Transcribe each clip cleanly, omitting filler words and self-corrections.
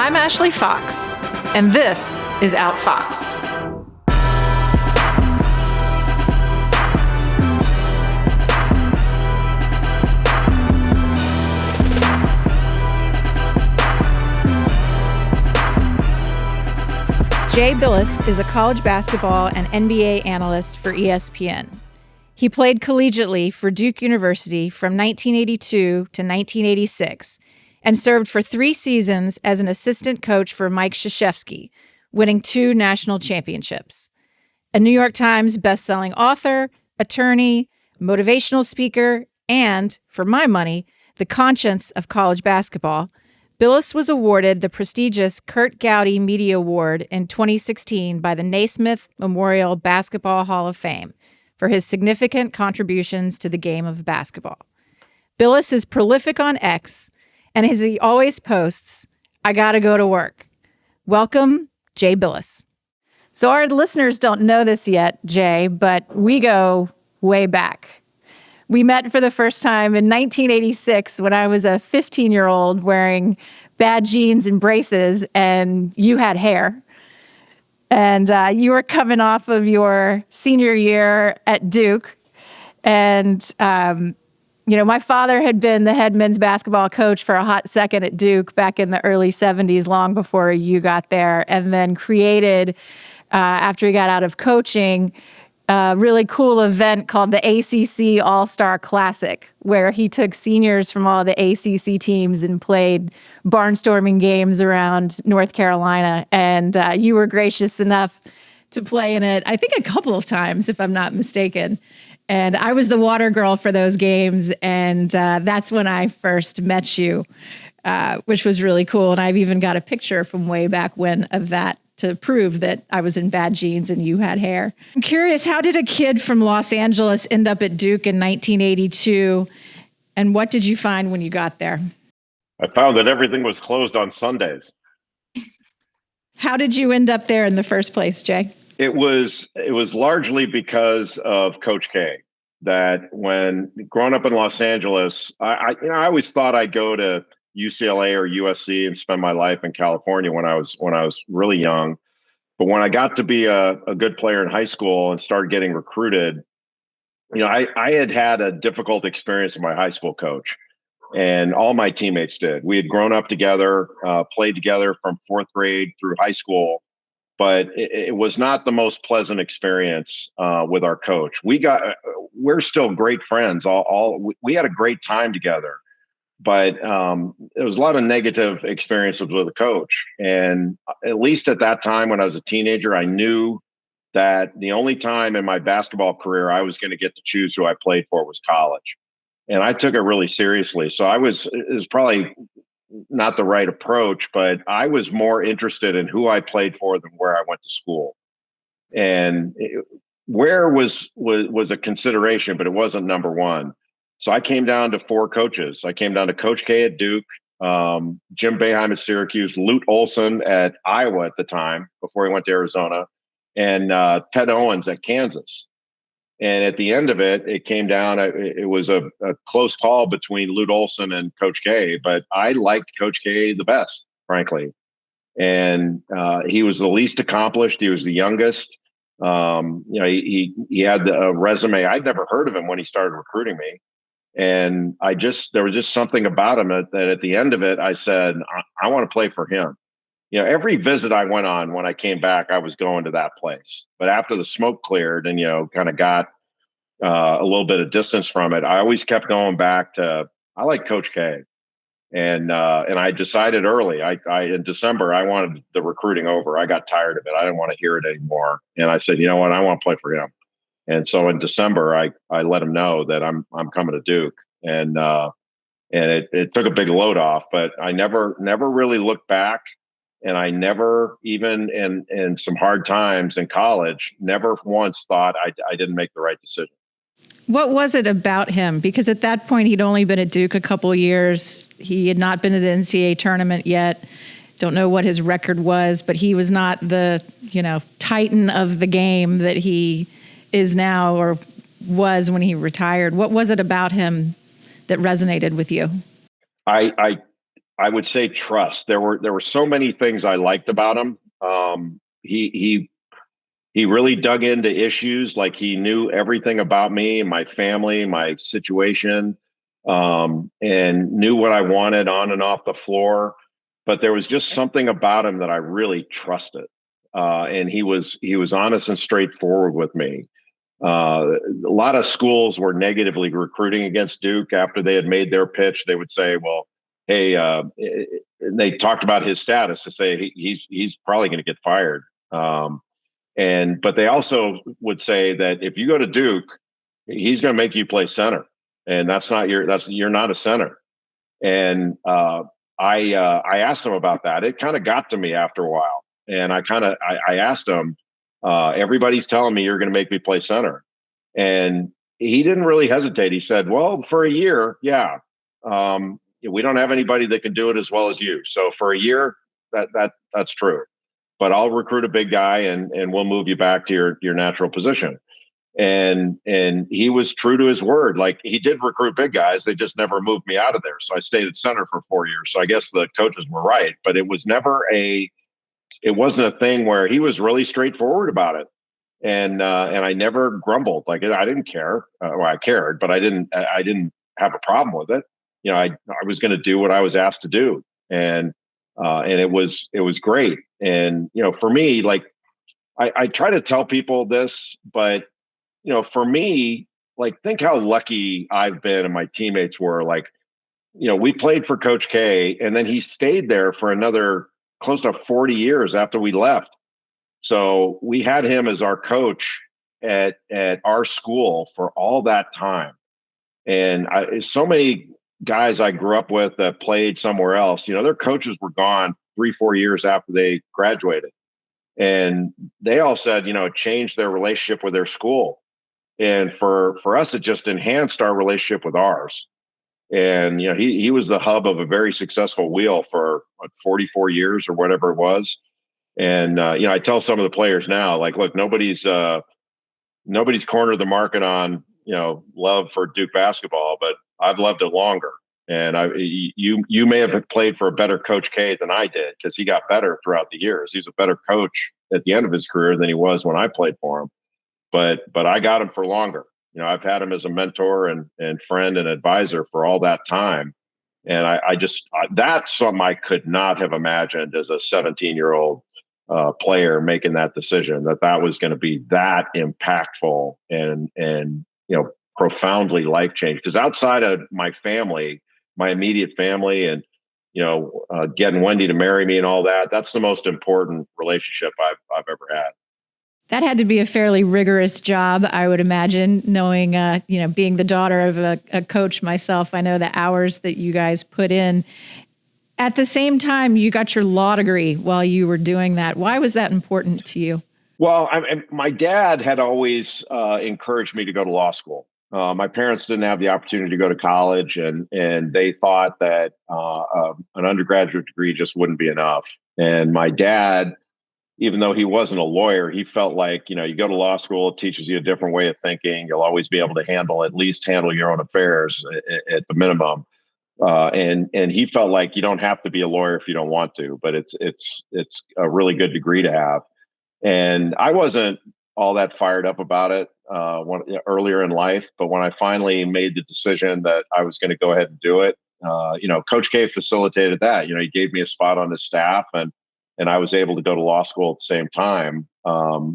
I'm Ashley Fox, and this is OUTFOXED. Jay Bilas is a college basketball and NBA analyst for ESPN. He played collegiately for Duke University from 1982 to 1986 and served for 3 seasons as an assistant coach for Mike Krzyzewski, winning 2 national championships. A New York Times bestselling author, attorney, motivational speaker, and, for my money, the conscience of college basketball, Bilas was awarded the prestigious Curt Gowdy Media Award in 2016 by the Naismith Memorial Basketball Hall of Fame for his significant contributions to the game of basketball. Bilas is prolific on X, and as he always posts, "I gotta go to work." Welcome, Jay Bilas. So our listeners don't know this yet, Jay, but we go way back. We met for the first time in 1986 when I was a 15-year-old wearing bad jeans and braces, and you had hair. And you were coming off of your senior year at Duke. And, my father had been the head men's basketball coach for a hot second at Duke back in the early 70s, long before you got there, and then created, after he got out of coaching, a really cool event called the ACC All-Star Classic, where he took seniors from all the ACC teams and played barnstorming games around North Carolina. And you were gracious enough to play in it, I think a couple of times, if I'm not mistaken. And I was the water girl for those games. And that's when I first met you, which was really cool. And I've even got a picture from way back when of that to prove that I was in bad jeans and you had hair. I'm curious, how did a kid from Los Angeles end up at Duke in 1982? And what did you find when you got there? I found that everything was closed on Sundays. How did you end up there in the first place, Jay? It was largely because of Coach K. That when growing up in Los Angeles, I always thought I'd go to UCLA or USC and spend my life in California when I was really young. But when I got to be a good player in high school and started getting recruited, I had a difficult experience with my high school coach, and all my teammates did. We had grown up together, played together from 4th grade through high school, but it was not the most pleasant experience with our coach. We're still great friends. We had a great time together. But there was a lot of negative experiences with the coach. And at least at that time, when I was a teenager, I knew that the only time in my basketball career I was going to get to choose who I played for was college. And I took it really seriously. So it was probably not the right approach, but I was more interested in who I played for than where I went to school. And where was a consideration, but it wasn't number one. So I came down to 4 coaches. I came down to Coach K at Duke, Jim Boeheim at Syracuse, Lute Olson at Iowa at the time, before he went to Arizona, and Ted Owens at Kansas. And at the end of it, it came down, it was a close call between Lute Olson and Coach K, but I liked Coach K the best, frankly. And he was the least accomplished. He was the youngest. He had a resume. I'd never heard of him when he started recruiting me. And there was just something about him that at the end of it, I said, I want to play for him. Every visit I went on when I came back, I was going to that place. But after the smoke cleared and, kind of got a little bit of distance from it, I always kept going back to, I like Coach K. And I decided early, in December, I wanted the recruiting over. I got tired of it. I didn't want to hear it anymore. And I said, you know what, I want to play for him. And so in December, I let him know that I'm coming to Duke, and it took a big load off. But I never really looked back, and I never, even in some hard times in college, never once thought I didn't make the right decision. What was it about him? Because at that point, he'd only been at Duke a couple of years. He had not been to the NCAA tournament yet. Don't know what his record was, but he was not the titan of the game that he is now or was when he retired. What was it about him that resonated with you? I I would say trust. There were so many things I liked about him. He really dug into issues, like he knew everything about me, my family, my situation, and knew what I wanted on and off the floor. But there was just something about him that I really trusted, and he was honest and straightforward with me. A lot of schools were negatively recruiting against Duke after they had made their pitch. They would say, "Well, hey," and they talked about his status to say he's probably going to get fired. But they also would say that if you go to Duke, he's going to make you play center, and you're not a center. And I asked him about that. It kind of got to me after a while, and I asked him, everybody's telling me you're going to make me play center, and he didn't really hesitate. He said, "Well, for a year, yeah, we don't have anybody that can do it as well as you. So for a year, that's true. But I'll recruit a big guy and we'll move you back to your natural position." And he was true to his word. Like, he did recruit big guys. They just never moved me out of there. So I stayed at center for 4 years. So I guess the coaches were right, but it wasn't a thing where he was really straightforward about it. And I never grumbled. Like, I didn't care. Well, I cared, but I didn't have a problem with it. I was going to do what I was asked to do. And it was great. And, for me, like, I try to tell people this, but, for me, like, think how lucky I've been and my teammates were. Like, we played for Coach K, and then he stayed there for another close to 40 years after we left. So we had him as our coach at our school for all that time. And so many guys I grew up with that played somewhere else, their coaches were gone 3-4 years after they graduated. And they all said, it changed their relationship with their school. And for us, it just enhanced our relationship with ours. And, he was the hub of a very successful wheel for 44 years or whatever it was. And, I tell some of the players now, like, look, nobody's cornered the market on, love for Duke basketball, but I've loved it longer. And you may have played for a better Coach K than I did, because he got better throughout the years. He's a better coach at the end of his career than he was when I played for him. But I got him for longer. I've had him as a mentor and friend and advisor for all that time. And that's something I could not have imagined as a 17-year-old player making that decision, that was going to be that impactful and profoundly life-changing. Because outside of my family, my immediate family, and getting Wendy to marry me and all that, that's the most important relationship I've ever had. That had to be a fairly rigorous job, I would imagine, knowing, being the daughter of a coach myself. I know the hours that you guys put in. At the same time, you got your law degree while you were doing that. Why was that important to you? Well, my dad had always encouraged me to go to law school. My parents didn't have the opportunity to go to college, and they thought that an undergraduate degree just wouldn't be enough. And my dad, even though he wasn't a lawyer, he felt like, you go to law school, it teaches you a different way of thinking. You'll always be able to at least handle your own affairs at the minimum. And he felt like you don't have to be a lawyer if you don't want to, but it's a really good degree to have. And I wasn't all that fired up about it earlier in life, but when I finally made the decision that I was going to go ahead and do it, Coach K facilitated that. He gave me a spot on his staff, and I was able to go to law school at the same time.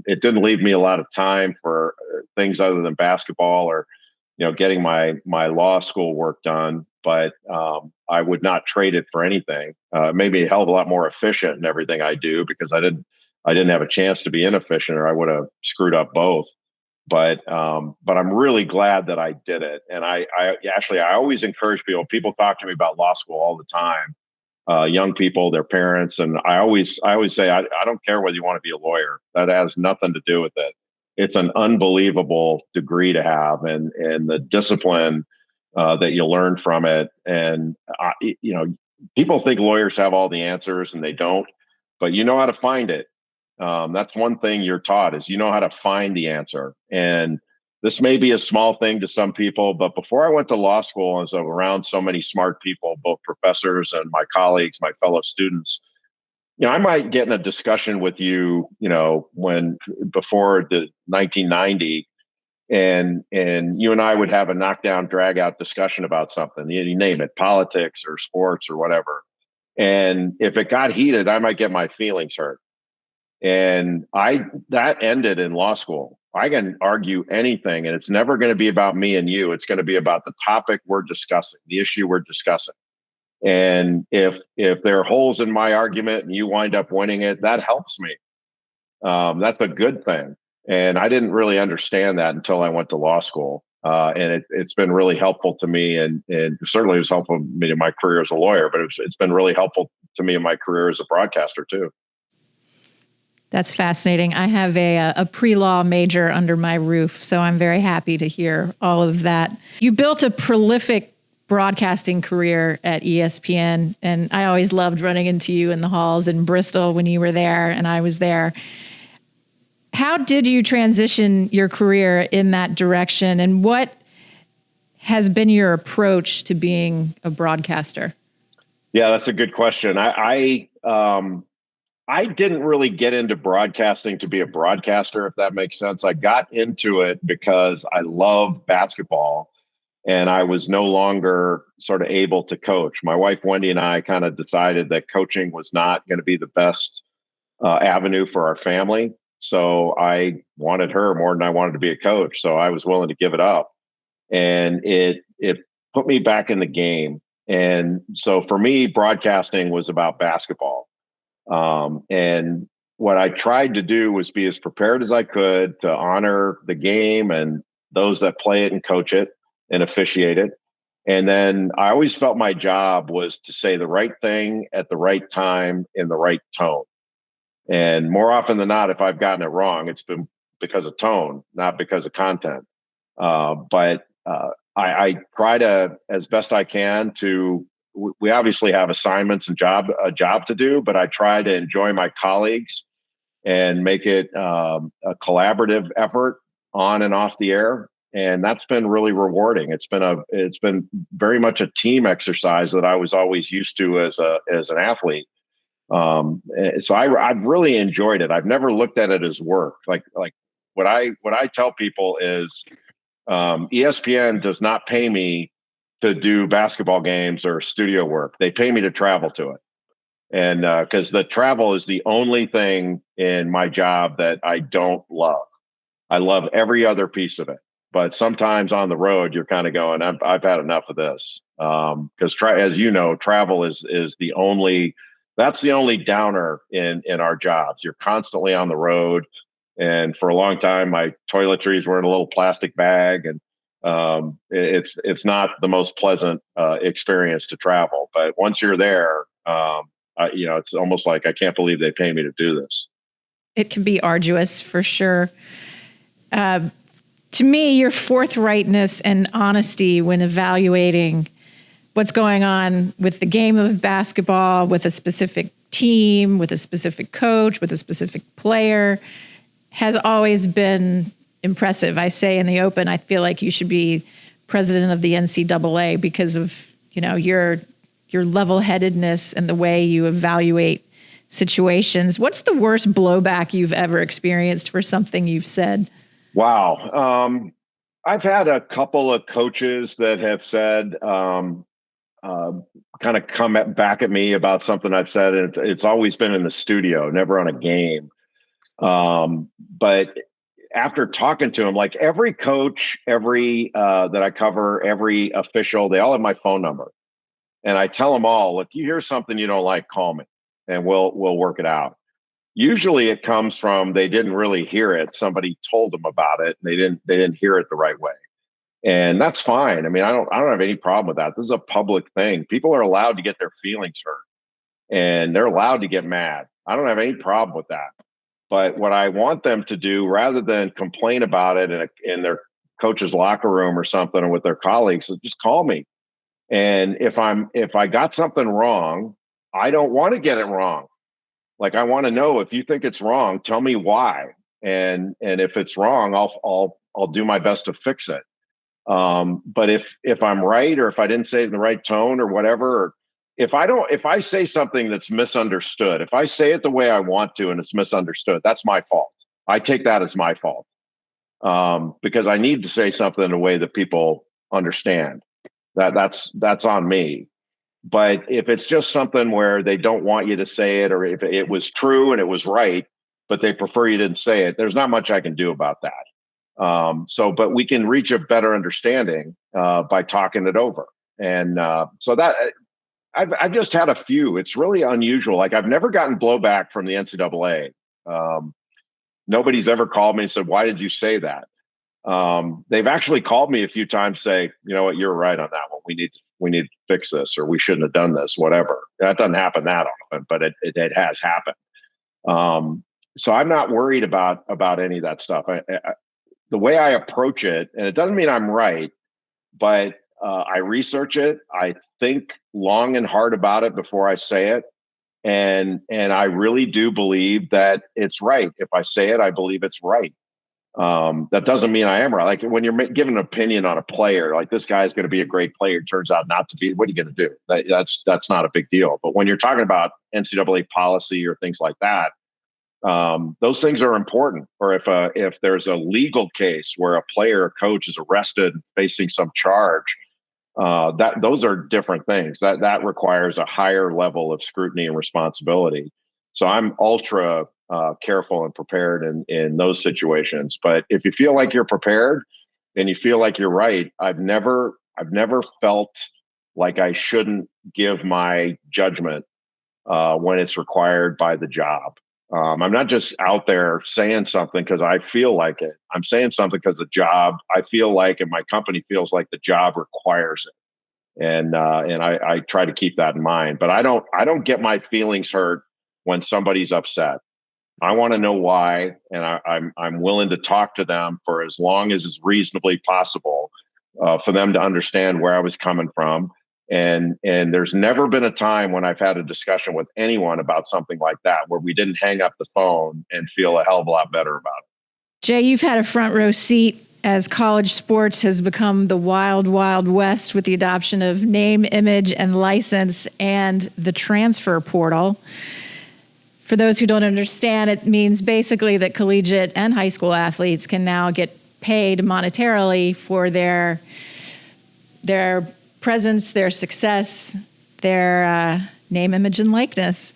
It didn't leave me a lot of time for things other than basketball or, getting my law school work done. But I would not trade it for anything. It made me a hell of a lot more efficient in everything I do, because I didn't have a chance to be inefficient, or I would have screwed up both. But I'm really glad that I did it. And I always encourage people. People talk to me about law school all the time. Young people, their parents. And I always say, I don't care whether you want to be a lawyer. That has nothing to do with it. It's an unbelievable degree to have, and the discipline that you learn from it. And, people think lawyers have all the answers, and they don't, but you know how to find it. That's one thing you're taught, is how to find the answer. And this may be a small thing to some people, but before I went to law school, I was around so many smart people, both professors and my colleagues, my fellow students. I might get in a discussion with you, when before the 1990, and you and I would have a knockdown, drag out discussion about something. You name it, politics or sports or whatever. And if it got heated, I might get my feelings hurt. And that ended in law school. I can argue anything, and it's never going to be about me and you. It's going to be about the topic we're discussing, the issue we're discussing. And if there are holes in my argument and you wind up winning it, that helps me. That's a good thing. And I didn't really understand that until I went to law school. And it's been really helpful to me, and certainly it was helpful to me in my career as a lawyer, but it's been really helpful to me in my career as a broadcaster too. That's fascinating. I have a pre-law major under my roof, so I'm very happy to hear all of that. You built a prolific broadcasting career at ESPN, and I always loved running into you in the halls in Bristol when you were there and I was there. How did you transition your career in that direction, and what has been your approach to being a broadcaster? Yeah, that's a good question. I didn't really get into broadcasting to be a broadcaster, if that makes sense. I got into it because I love basketball, and I was no longer sort of able to coach. My wife, Wendy, and I kind of decided that coaching was not going to be the best avenue for our family. So I wanted her more than I wanted to be a coach. So I was willing to give it up. And it put me back in the game. And so for me, broadcasting was about basketball. And what I tried to do was be as prepared as I could to honor the game and those that play it and coach it and officiate it. And then I always felt my job was to say the right thing at the right time in the right tone. And more often than not, if I've gotten it wrong, it's been because of tone, not because of content. But I try to, as best I can, to. We obviously have assignments and a job to do, but I try to enjoy my colleagues and make it a collaborative effort on and off the air. And that's been really rewarding. It's been very much a team exercise that I was always used to as an athlete. So I've really enjoyed it. I've never looked at it as work. Like what I tell people is ESPN does not pay me to do basketball games or studio work. They pay me to travel to it. And because the travel is the only thing in my job that I don't love. I love every other piece of it. But sometimes on the road, you're kind of going, I've had enough of this. Because as you know, travel is the only downer in our jobs. You're constantly on the road. And for a long time, my toiletries were in a little plastic bag, and it's not the most pleasant experience to travel. But once you're there, it's almost like I can't believe they pay me to do this. It can be arduous for sure. To me, your forthrightness and honesty when evaluating what's going on with the game of basketball, with a specific team, with a specific coach, with a specific player, has always been impressive. I say in the open, I feel like you should be president of the NCAA because of, your level-headedness and the way you evaluate situations. What's the worst blowback you've ever experienced for something you've said? Wow. I've had a couple of coaches that have said, kind of come back at me about something I've said. And it's always been in the studio, never on a game. But after talking to him, like every coach, that I cover, every official, they all have my phone number. And I tell them all, if you hear something you don't like, call me and we'll work it out. Usually it comes from, they didn't really hear it. Somebody told them about it and they didn't hear it the right way. And that's fine. I mean, I don't have any problem with that. This is a public thing. People are allowed to get their feelings hurt and they're allowed to get mad. I don't have any problem with that. But what I want them to do, rather than complain about it in their coach's locker room or something, or with their colleagues, just call me. And if I got something wrong, I don't want to get it wrong. Like, I want to know, if you think it's wrong, tell me why. And if it's wrong, I'll I'll do my best to fix it. But if I'm right, or if I didn't say it in the right tone or whatever, or if I say something that's misunderstood, if I say it the way I want to and it's misunderstood, that's my fault. I take that as my fault, because I need to say something in a way that people understand. That's on me. But if it's just something where they don't want you to say it, or if it was true and it was right, but they prefer you didn't say it, there's not much I can do about that. But we can reach a better understanding by talking it over. And so that I've just had a few. It's really unusual. Like, I've never gotten blowback from the NCAA. Nobody's ever called me and said, "Why did you say that?" They've actually called me a few times, say, "You know what, you're right on that one. We need to fix this, or we shouldn't have done this," whatever. That doesn't happen that often, but it has happened. So I'm not worried about any of that stuff. The way I approach it, and it doesn't mean I'm right, but I research it. I think long and hard about it before I say it. And I really do believe that it's right. If I say it, I believe it's right. That doesn't mean I am right. Like, when you're giving an opinion on a player, like, this guy is going to be a great player, turns out not to be, what are you going to do? That's not a big deal. But when you're talking about NCAA policy or things like that, those things are important. Or if there's a legal case where a player or coach is arrested and facing some charge, those are different things. That requires a higher level of scrutiny and responsibility. So I'm ultra careful and prepared in those situations. But if you feel like you're prepared and you feel like you're right, I've never felt like I shouldn't give my judgment when it's required by the job. I'm not just out there saying something because I feel like it. I'm saying something because the job, I feel like, and my company feels like the job requires it. And I try to keep that in mind. But I don't get my feelings hurt when somebody's upset. I want to know why, and I'm willing to talk to them for as long as is reasonably possible for them to understand where I was coming from. And there's never been a time when I've had a discussion with anyone about something like that where we didn't hang up the phone and feel a hell of a lot better about it. Jay, you've had a front row seat as college sports has become the wild, wild west with the adoption of name, image, and license and the transfer portal. For those who don't understand, it means basically that collegiate and high school athletes can now get paid monetarily for their presence, their success, their name, image, and likeness.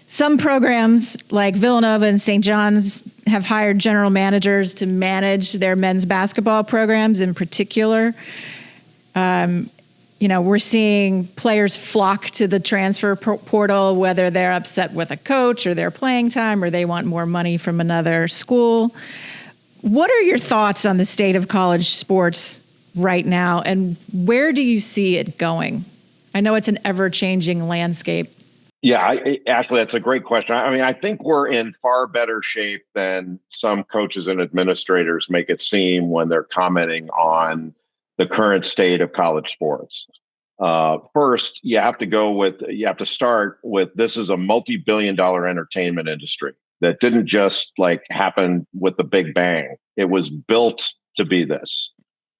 Some programs like Villanova and St. John's have hired general managers to manage their men's basketball programs in particular. We're seeing players flock to the transfer portal, whether they're upset with a coach or their playing time or they want more money from another school. What are your thoughts on the state of college sports right now, and where do you see it going? I know it's an ever-changing landscape. Yeah, Ashley, that's a great question. I mean, I think we're in far better shape than some coaches and administrators make it seem when they're commenting on the current state of college sports. First, you have to start with, this is a multi-billion-dollar entertainment industry that didn't just happen with the big bang. It was built to be this.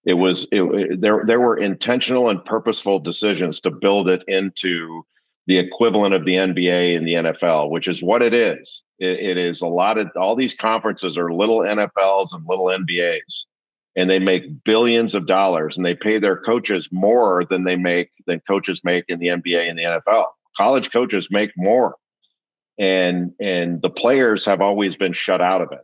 There were intentional and purposeful decisions to build it into the equivalent of the NBA and the NFL, which is what it is. It is all these conferences are little NFLs and little NBAs, and they make billions of dollars, and they pay their coaches more than coaches make in the NBA and the NFL. College coaches make more, and the players have always been shut out of it.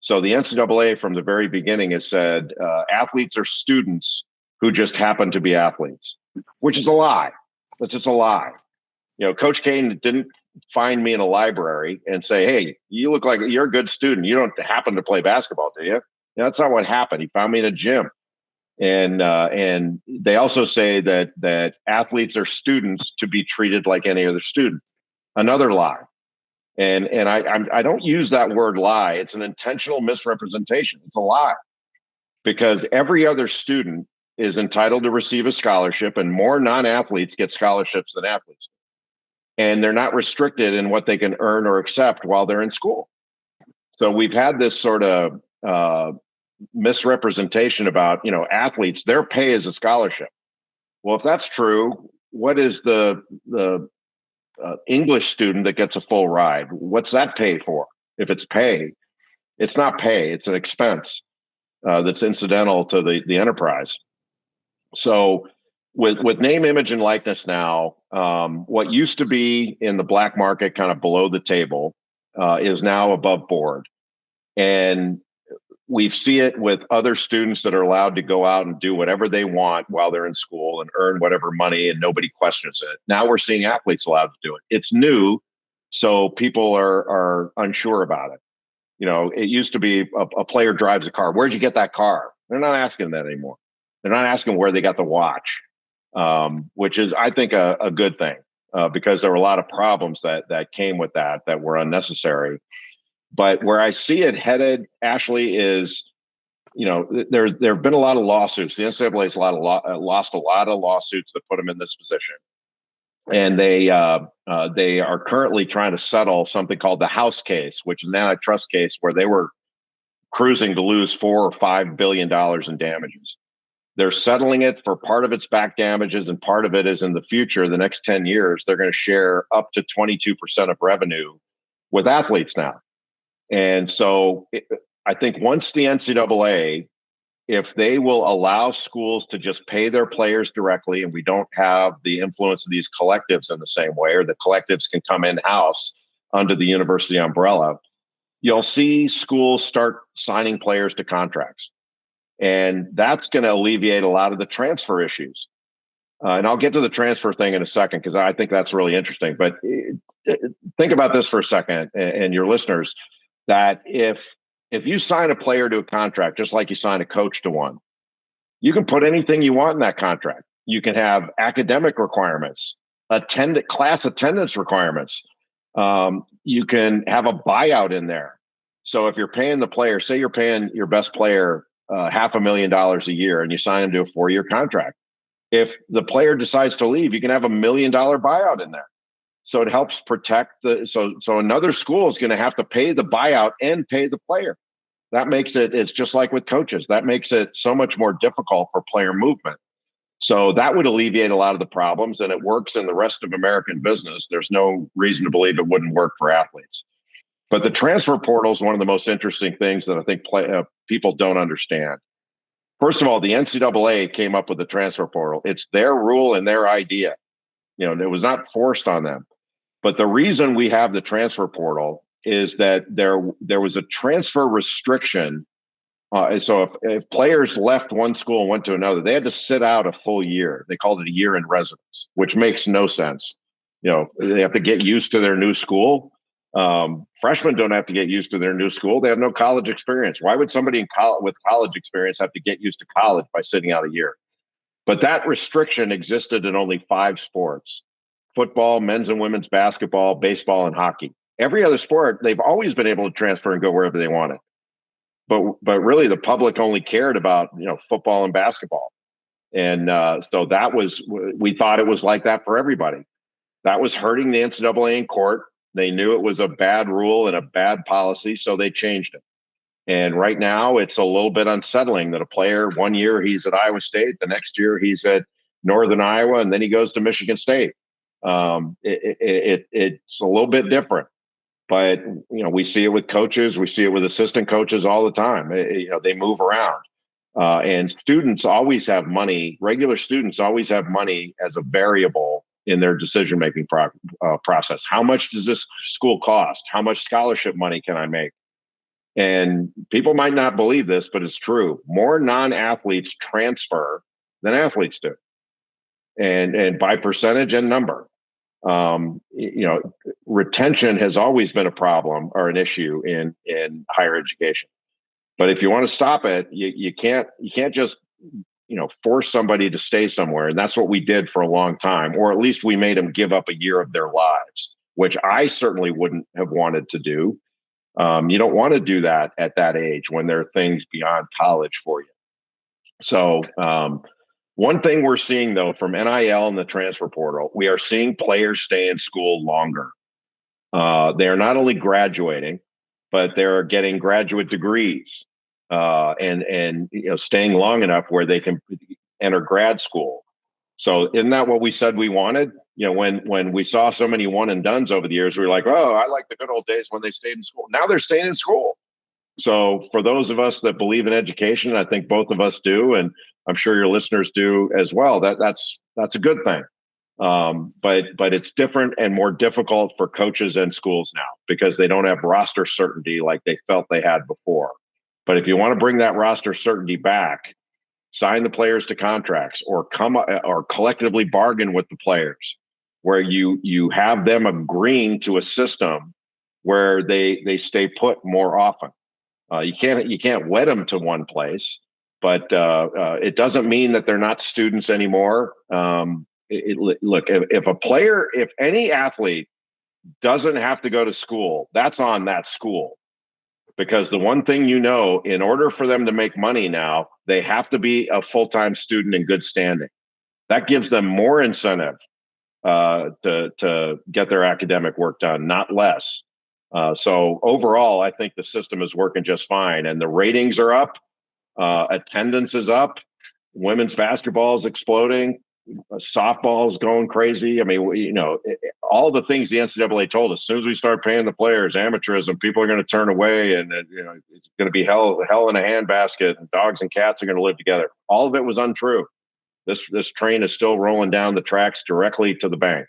So the NCAA from the very beginning has said athletes are students who just happen to be athletes, which is a lie. That's just a lie. Coach Kane didn't find me in a library and say, "Hey, you look like you're a good student. You don't happen to play basketball, do you?" That's not what happened. He found me in a gym. And they also say that athletes are students to be treated like any other student. Another lie. And I don't use that word lie. It's an intentional misrepresentation. It's a lie, because every other student is entitled to receive a scholarship, and more non-athletes get scholarships than athletes. And they're not restricted in what they can earn or accept while they're in school. So we've had this sort of misrepresentation about, athletes, their pay is a scholarship. Well, if that's true, what is the English student that gets a full ride? What's that pay for? If it's pay, it's not pay, it's an expense that's incidental to the enterprise. So with name, image, and likeness now, what used to be in the black market, kind of below the table, is now above board. And we see it with other students that are allowed to go out and do whatever they want while they're in school and earn whatever money, and nobody questions it. Now we're seeing athletes allowed to do it. It's new, so people are unsure about it. It used to be a player drives a car. Where'd you get that car? They're not asking that anymore. They're not asking where they got the watch, which is, I think, a good thing, because there were a lot of problems that came with that were unnecessary. But where I see it headed, Ashley, is, there have been a lot of lawsuits. The NCAA has lost a lot of lawsuits that put them in this position. And they are currently trying to settle something called the House case, which is an antitrust case where they were cruising to lose $4 or $5 billion in damages. They're settling it for part of its back damages, and part of it is in the future, the next 10 years, they're going to share up to 22% of revenue with athletes now. And so I think once the NCAA, if they will allow schools to just pay their players directly, and we don't have the influence of these collectives in the same way, or the collectives can come in-house under the university umbrella, you'll see schools start signing players to contracts. And that's going to alleviate a lot of the transfer issues. And I'll get to the transfer thing in a second, because I think that's really interesting. But think about this for a second, and your listeners, that if you sign a player to a contract, just like you sign a coach to one, you can put anything you want in that contract. You can have academic requirements, class attendance requirements. You can have a buyout in there. So if you're paying the player, say you're paying your best player $500,000 a year, and you sign him to a 4-year contract. If the player decides to leave, you can have $1 million buyout in there. So it helps protect so another school is going to have to pay the buyout and pay the player. That makes it's just like with coaches. That makes it so much more difficult for player movement. So that would alleviate a lot of the problems, and it works in the rest of American business. There's no reason to believe it wouldn't work for athletes. But the transfer portal is one of the most interesting things that I think people don't understand. First of all, the NCAA came up with the transfer portal. It's their rule and their idea. It was not forced on them. But the reason we have the transfer portal is that there was a transfer restriction. So if players left one school and went to another, they had to sit out a full year. They called it a year in residence, which makes no sense. They have to get used to their new school. Freshmen don't have to get used to their new school. They have no college experience. Why would somebody with college experience have to get used to college by sitting out a year? But that restriction existed in only 5 sports: football, men's and women's basketball, baseball, and hockey. Every other sport, they've always been able to transfer and go wherever they wanted. But really, the public only cared about football and basketball, and so we thought it was like that for everybody. That was hurting the NCAA in court. They knew it was a bad rule and a bad policy, so they changed it. And right now, it's a little bit unsettling that a player, one year he's at Iowa State, the next year he's at Northern Iowa, and then he goes to Michigan State. It's a little bit different. But we see it with coaches, we see it with assistant coaches all the time. They move around, and students always have money. Regular students always have money as a variable in their decision-making process. How much does this school cost? How much scholarship money can I make? And people might not believe this, but it's true. More non-athletes transfer than athletes do, and by percentage and number. Retention has always been a problem or an issue in higher education. But if you want to stop it, you can't just force somebody to stay somewhere. And that's what we did for a long time, or at least we made them give up a year of their lives, which I certainly wouldn't have wanted to do. You don't want to do that at that age when there are things beyond college for you. So one thing we're seeing, though, from NIL and the transfer portal, we are seeing players stay in school longer. They are not only graduating, but they're getting graduate degrees. and staying long enough where they can enter grad school. So isn't that what we said we wanted? When we saw so many one and dones over the years, we were like, oh, I like the good old days when they stayed in school. Now they're staying in school. So for those of us that believe in education, I think both of us do, and I'm sure your listeners do as well. That's a good thing. But it's different and more difficult for coaches and schools now because they don't have roster certainty like they felt they had before. But if you want to bring that roster certainty back, sign the players to contracts or collectively bargain with the players where you have them agreeing to a system where they stay put more often. You can't wed them to one place, but it doesn't mean that they're not students anymore. Look, if any athlete doesn't have to go to school, that's on that school. Because the one thing in order for them to make money now, they have to be a full-time student in good standing. That gives them more incentive to get their academic work done, not less. So overall, I think the system is working just fine, and the ratings are up, attendance is up, women's basketball is exploding, softball is going crazy. I mean, all the things the NCAA told us. As soon as we start paying the players, amateurism, people are going to turn away, and it's going to be hell in a handbasket, and dogs and cats are going to live together. All of it was untrue. This train is still rolling down the tracks directly to the bank.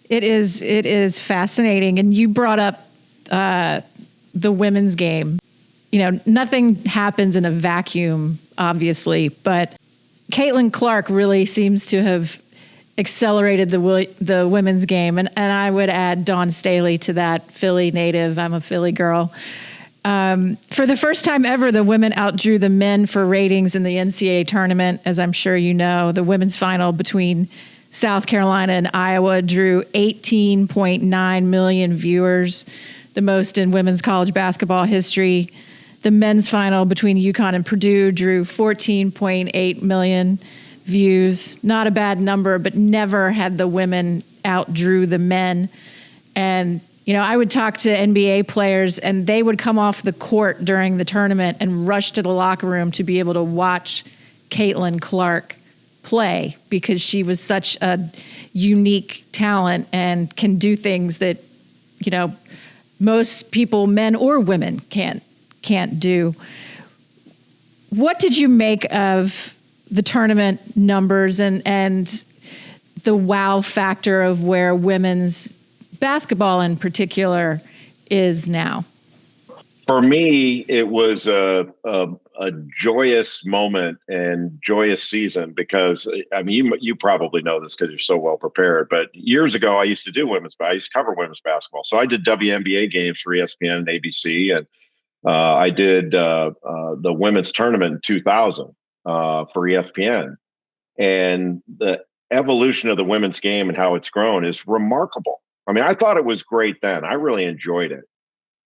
It is fascinating. And you brought up the women's game. Nothing happens in a vacuum, obviously, but Caitlin Clark really seems to have accelerated the women's game. And I would add Dawn Staley to that, Philly native. I'm a Philly girl. For the first time ever, the women outdrew the men for ratings in the NCAA tournament. As I'm sure you know, the women's final between South Carolina and Iowa drew 18.9 million viewers, the most in women's college basketball history. The men's final between UConn and Purdue drew 14.8 million views. Not a bad number, but never had the women outdrew the men. And, I would talk to NBA players and they would come off the court during the tournament and rush to the locker room to be able to watch Caitlin Clark play because she was such a unique talent and can do things that, most people, men or women, can't do. What did you make of the tournament numbers and the wow factor of where women's basketball in particular is now? For me, it was a joyous moment and joyous season because, you probably know this because you're so well prepared, but years ago, I used to cover women's basketball. So I did WNBA games for ESPN and ABC, and I did the women's tournament in 2000 for ESPN. And the evolution of the women's game and how it's grown is remarkable. I thought it was great then. I really enjoyed it.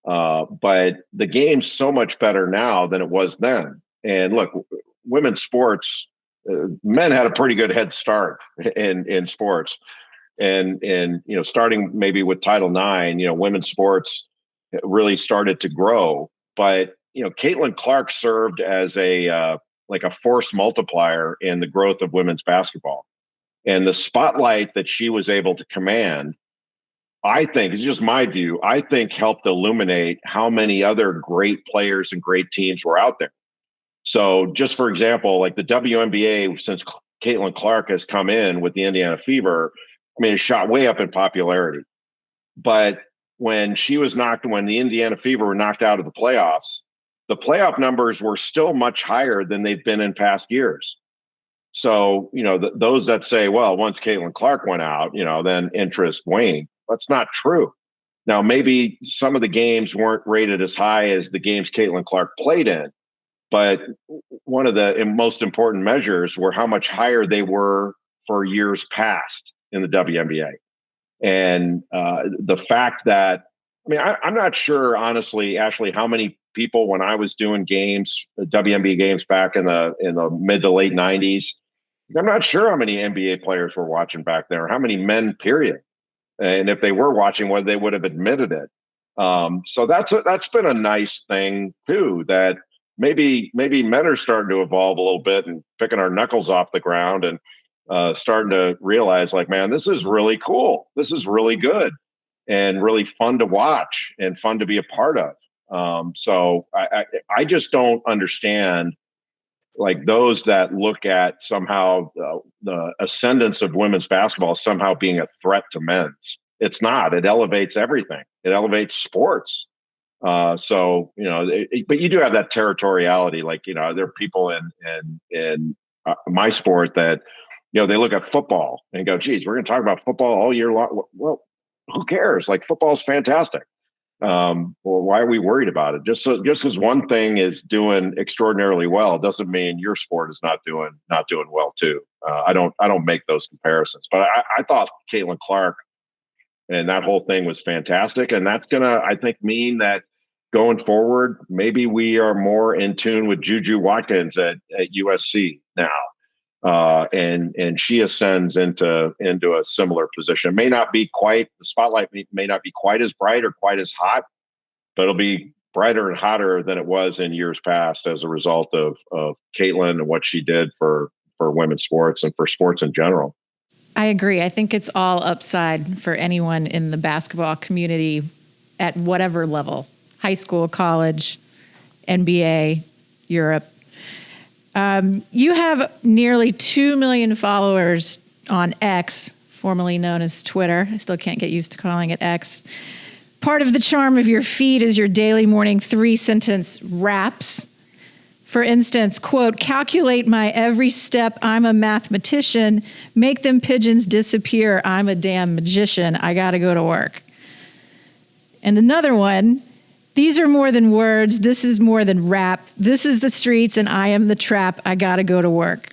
But the game's so much better now than it was then. And look, women's sports, men had a pretty good head start in sports. And starting maybe with Title IX, women's sports really started to grow. But, Caitlin Clark served as a force multiplier in the growth of women's basketball. And the spotlight that she was able to command, I think, it's just my view, helped illuminate how many other great players and great teams were out there. So just for example, like the WNBA, since Caitlin Clark has come in with the Indiana Fever, it shot way up in popularity. But when the Indiana Fever were knocked out of the playoffs, the playoff numbers were still much higher than they've been in past years. So, those that say, well, once Caitlin Clark went out, then interest waned. That's not true. Now, maybe some of the games weren't rated as high as the games Caitlin Clark played in, but one of the most important measures were how much higher they were for years past in the WNBA. And the fact that, I'm not sure, honestly, Ashley, how many people, when I was doing games, WNBA games back in the mid to late 90s, I'm not sure how many NBA players were watching back there, or how many men, period. And if they were watching, whether they would have admitted it. So that's been a nice thing too, that maybe men are starting to evolve a little bit and picking our knuckles off the ground and starting to realize, like, man, this is really cool. This is really good and really fun to watch and fun to be a part of. So I just don't understand, like, those that look at somehow the ascendance of women's basketball somehow being a threat to men's. It's not. It elevates everything. It elevates sports. So, but you do have that territoriality. Like, there are people in my sport that, they look at football and go, geez, we're going to talk about football all year long. Well, who cares? Like, football's fantastic. Well, why are we worried about it? Just because one thing is doing extraordinarily well doesn't mean your sport is not doing well too. I don't make those comparisons, but I thought Caitlin Clark and that whole thing was fantastic, and that's gonna, I think, mean that going forward, maybe we are more in tune with Juju Watkins at USC now. And she ascends into a similar position. It may not be quite, the spotlight may not be quite as bright or quite as hot, but it'll be brighter and hotter than it was in years past as a result of Caitlin and what she did for women's sports and for sports in general. I agree. I think it's all upside for anyone in the basketball community at whatever level: high school, college, NBA, Europe. You have nearly 2 million followers on X, formerly known as Twitter. I still can't get used to calling it X. Part of the charm of your feed is your daily morning 3-sentence raps. For instance, quote, calculate my every step, I'm a mathematician. Make them pigeons disappear, I'm a damn magician. I gotta go to work. And another one, these are more than words. This is more than rap. This is the streets and I am the trap. I got to go to work.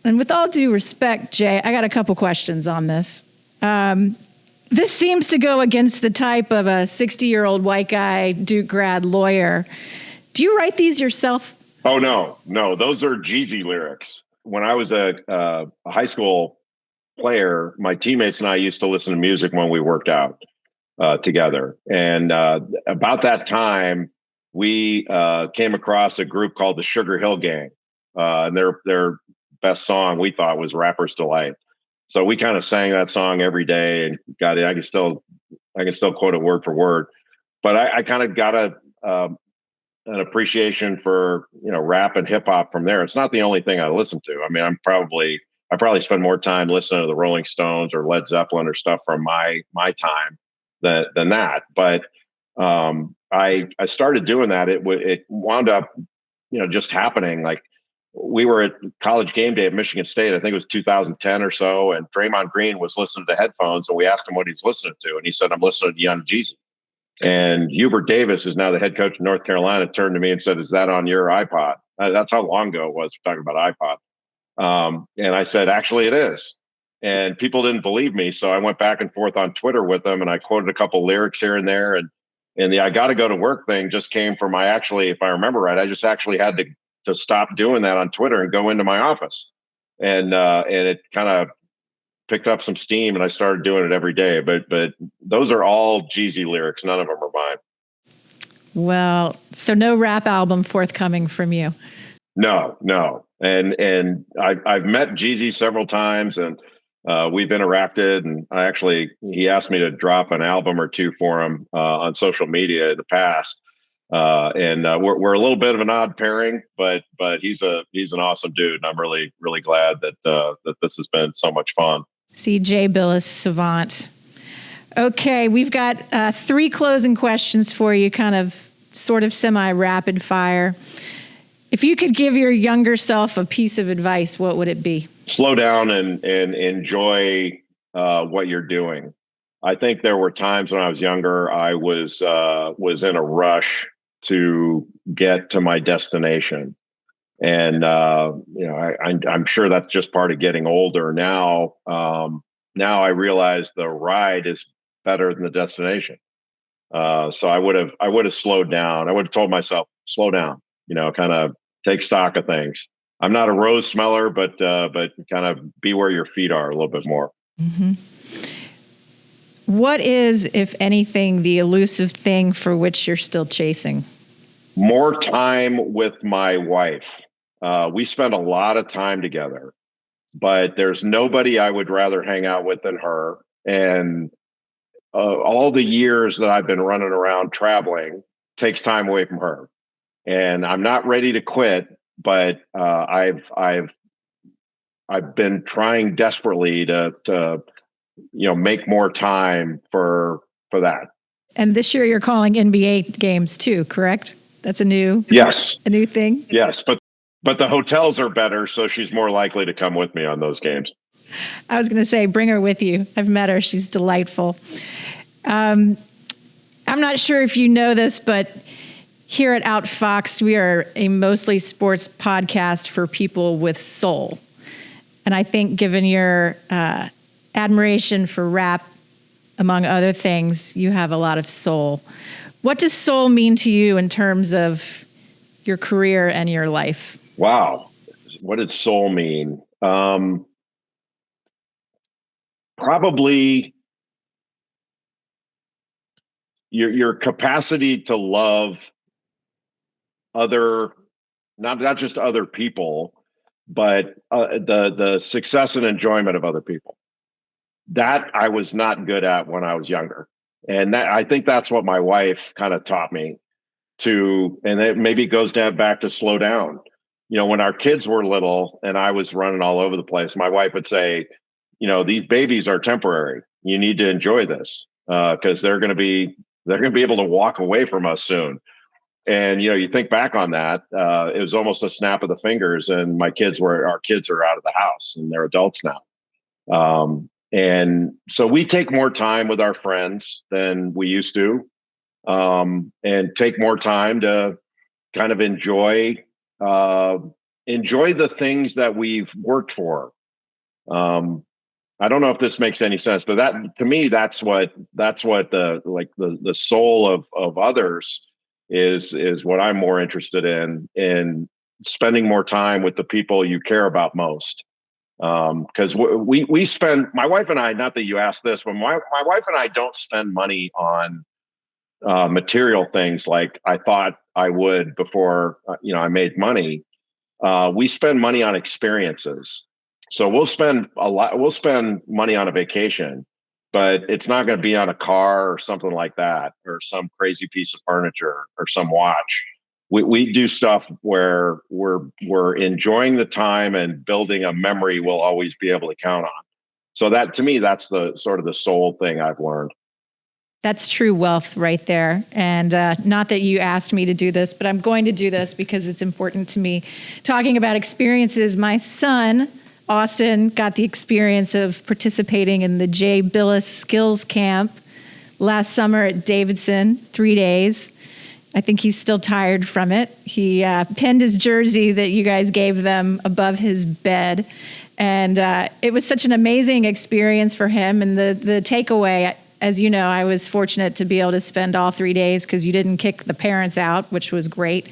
And with all due respect, Jay, I got a couple questions on this. This seems to go against the type of a 60-year-old white guy, Duke grad lawyer. Do you write these yourself? Oh, no. Those are Jeezy lyrics. When I was a high school player, my teammates and I used to listen to music when we worked out together. And about that time, we came across a group called the Sugar Hill Gang. And their best song, we thought, was Rapper's Delight. So we kind of sang that song every day and got it. I can still quote it word for word. But I kind of got an appreciation for, rap and hip hop from there. It's not the only thing I listen to. I mean, I probably spend more time listening to the Rolling Stones or Led Zeppelin or stuff from my time than that. But I started doing that. It wound up, just happening. Like, we were at college game day at Michigan State. I think it was 2010 or so. And Draymond Green was listening to headphones, and we asked him what he's listening to. And he said, I'm listening to Young Jeezy. And Hubert Davis is now the head coach of North Carolina, turned to me and said, is that on your iPod? That's how long ago it was. We're talking about iPod. And I said, actually, it is. And people didn't believe me. So I went back and forth on Twitter with them, and I quoted a couple lyrics here and there. And the I got to go to work thing just came from if I remember right, I just actually had to stop doing that on Twitter and go into my office. And it kind of picked up some steam, and I started doing it every day. But those are all Jeezy lyrics. None of them are mine. Well, so no rap album forthcoming from you? No. And I've met Jeezy several times, and we've interacted. And he asked me to drop an album or two for him on social media in the past. And we're a little bit of an odd pairing, but he's an awesome dude, and I'm really, really glad that this has been so much fun. See, Jay Bilas, savant. Okay, we've got 3 closing questions for you, kind of sort of semi-rapid fire. If you could give your younger self a piece of advice, what would it be? Slow down and enjoy what you're doing. I think there were times when I was younger, I was in a rush to get to my destination. And, I'm sure that's just part of getting older. Now I realize the ride is better than the destination. So I would have slowed down. I would have told myself, slow down, kind of take stock of things. I'm not a rose smeller, but kind of be where your feet are a little bit more. Mm-hmm. What is, if anything, the elusive thing for which you're still chasing? More time with my wife. We spend a lot of time together, but there's nobody I would rather hang out with than her. And all the years that I've been running around traveling takes time away from her. And I'm not ready to quit, but I've been trying desperately to make more time for that. And this year you're calling NBA games too, correct? That's a new thing. Yes, but the hotels are better, so she's more likely to come with me on those games. I was going to say, bring her with you. I've met her; she's delightful. I'm not sure if you know this, but here at OUTFOXED, we are a mostly sports podcast for people with soul. And I think, given your admiration for rap, among other things, you have a lot of soul. What does soul mean to you in terms of your career and your life? Wow. What did soul mean? Probably your capacity to love other, not just other people, but the success and enjoyment of other people. That I was not good at when I was younger. And I think that's what my wife kind of taught me to, and it maybe goes back to slow down. When our kids were little and I was running all over the place, my wife would say, these babies are temporary. You need to enjoy this because they're going to be able to walk away from us soon. And, you think back on that, it was almost a snap of the fingers, and our kids are out of the house and they're adults now. And so we take more time with our friends than we used to, and take more time to kind of enjoy the things that we've worked for. I don't know if this makes any sense, but that, to me, that's what the soul of others is what I'm more interested in spending more time with the people you care about most. Because we spend, my wife and I, not that you asked this, but my wife and I don't spend money on material things like I thought I would before I made money. We spend money on experiences. So we'll spend money on a vacation, but it's not going to be on a car or something like that, or some crazy piece of furniture or some watch. We do stuff where we're enjoying the time and building a memory we'll always be able to count on. So that, to me, that's the sort of the soul thing I've learned. That's true wealth right there. And not that you asked me to do this, but I'm going to do this because it's important to me. Talking about experiences, my son, Austin, got the experience of participating in the Jay Bilas Skills Camp last summer at Davidson, 3 days. I think he's still tired from it. He pinned his jersey that you guys gave them above his bed. And it was such an amazing experience for him. And the takeaway, as you know, I was fortunate to be able to spend all 3 days because you didn't kick the parents out, which was great,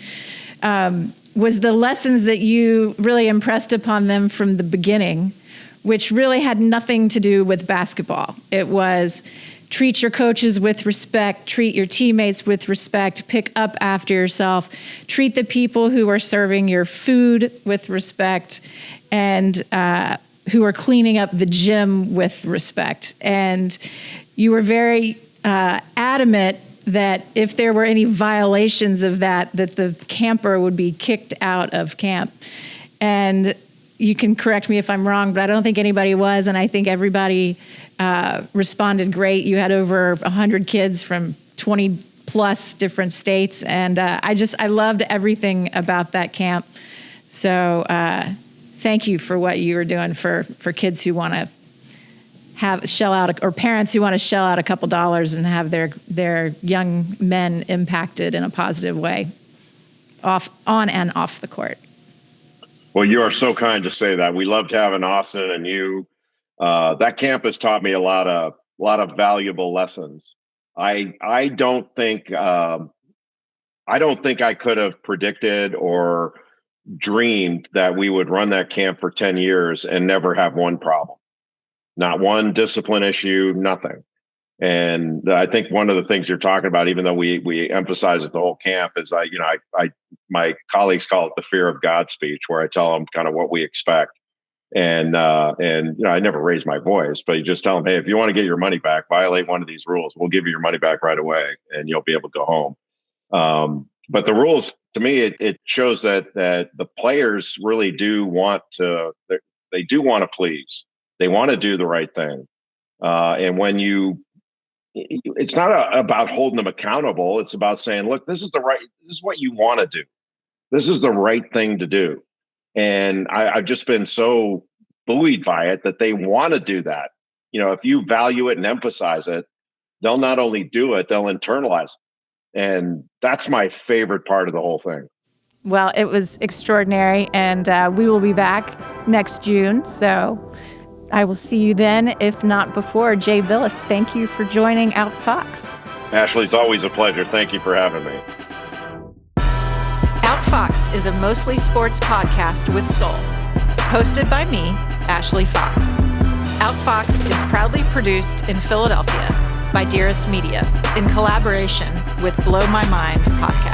was the lessons that you really impressed upon them from the beginning, which really had nothing to do with basketball. It was treat your coaches with respect, treat your teammates with respect, pick up after yourself, treat the people who are serving your food with respect, and who are cleaning up the gym with respect. And you were very adamant that if there were any violations of that the camper would be kicked out of camp. And you can correct me if I'm wrong, but I don't think anybody was, and I think everybody responded great. You had over 100 kids from 20 plus different states, and I loved everything about that camp. So thank you for what you were doing for kids who want to shell out, or parents who want to shell out a couple dollars and have their young men impacted in a positive way, on and off the court. Well, you are so kind to say that. We loved having Austin and you. That camp has taught me a lot of valuable lessons. I don't think I could have predicted or dreamed that we would run that camp for 10 years and never have one problem. Not one discipline issue, nothing. And I think one of the things you're talking about, even though we emphasize it the whole camp, is my colleagues call it the fear of God speech, where I tell them kind of what we expect. And I never raise my voice, but you just tell them, hey, if you want to get your money back, violate one of these rules, we'll give you your money back right away, and you'll be able to go home. But the rules, to me, it shows that the players really do want to. They do want to please. They want to do the right thing. And when it's not about holding them accountable. It's about saying, look, this is what you want to do. This is the right thing to do. And I've just been so buoyed by it that they want to do that. If you value it and emphasize it, they'll not only do it, they'll internalize it. And that's my favorite part of the whole thing. Well, it was extraordinary, and we will be back next June. So I will see you then, if not before. Jay Bilas, thank you for joining Outfoxed. Ashley, it's always a pleasure. Thank you for having me. Outfoxed is a mostly sports podcast with soul. Hosted by me, Ashley Fox. Outfoxed is proudly produced in Philadelphia by Dearest Media in collaboration with Blow My Mind Podcast.